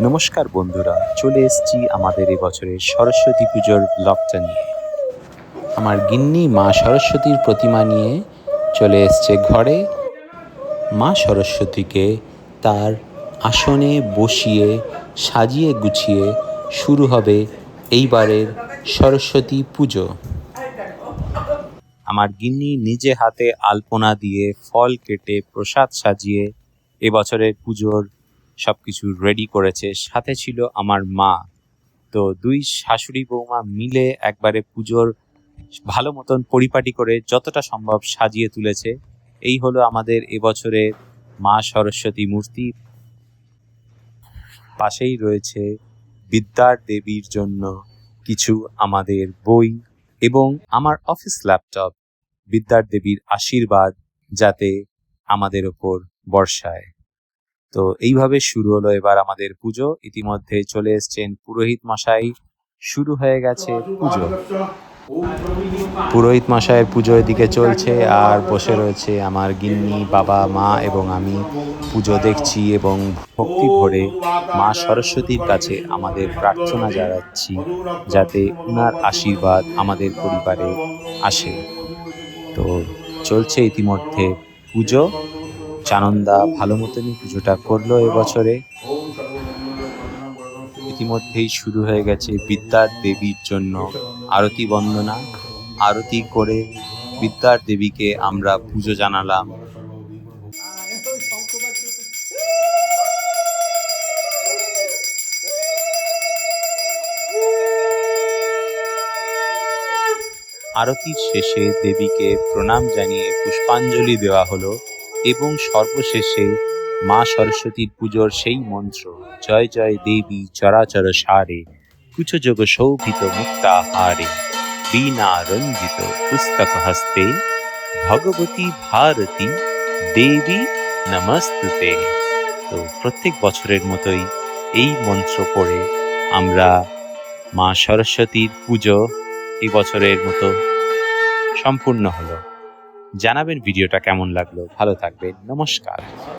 নমস্কার বন্ধুরা, চলে এসেছি আমাদের এবছরের সরস্বতী পুজোর ব্লগটা নিয়ে। আমার গিন্নি মা সরস্বতীর প্রতিমা নিয়ে চলে এসছে ঘরে। মা সরস্বতীকে তার আসনে বসিয়ে সাজিয়ে গুছিয়ে শুরু হবে এইবারের সরস্বতী পুজো। আমার গিন্নি নিজে হাতে আলপনা দিয়ে ফল কেটে প্রসাদ সাজিয়ে এবছরের পুজোর সবকিছু রেডি করেছে। সাথে ছিল আমার মা। তো দুই শাশুড়ি বৌমা মিলে একবারে পুজোর ভালো মতন পরিপাটি করে যতটা সম্ভব সাজিয়ে তুলেছে। এই হলো আমাদের এবছরের মা সরস্বতী মূর্তি। পাশেই রয়েছে বিদ্যার দেবীর জন্য কিছু আমাদের বই এবং আমার অফিস ল্যাপটপ। বিদ্যার দেবীর আশীর্বাদ যাতে আমাদের ওপর বর্ষায়। তো এইভাবে শুরু হলো এবার আমাদের পুজো। ইতিমধ্যে চলে এসছেন পুরোহিত মশাই। শুরু হয়ে গেছে পুজো। পুরোহিত মশাইয়ের পুজো এদিকে চলছে আর বসে রয়েছে আমার গিন্নি, বাবা, মা এবং আমি পুজো দেখছি এবং ভক্তি ভরে মা সরস্বতীর কাছে আমাদের প্রার্থনা জানাচ্ছি যাতে ওনার আশীর্বাদ আমাদের পরিবারে আসে। তো চলছে ইতিমধ্যে পুজো। চানন্দা ভালো মতনই পুজোটা করলো এবছরে। ইতিমধ্যেই শুরু হয়ে গেছে বিদ্যার দেবীর জন্য আরতি বন্দনা। আরতি করে বিদ্যার দেবীকে আমরা পুজো জানালাম। আরতির শেষে দেবীকে প্রণাম জানিয়ে পুষ্পাঞ্জলি দেওয়া হলো এবং সর্বশেষে মা সরস্বতীর পুজোর সেই মন্ত্র, জয় জয় দেবী চরাচর সারে, কুচযোগ শোভিত মুক্তাহারে, বীণা রঞ্জিত পুস্তক হস্তে, ভগবতী ভারতী দেবী নমস্তুতে। তো প্রত্যেক বছরের মতোই এই মন্ত্র পড়ে আমরা মা সরস্বতীর পুজো এই বছরের মতো সম্পূর্ণ হলো। জানাবেন ভিডিওটা কেমন লাগলো। ভালো থাকবেন। নমস্কার।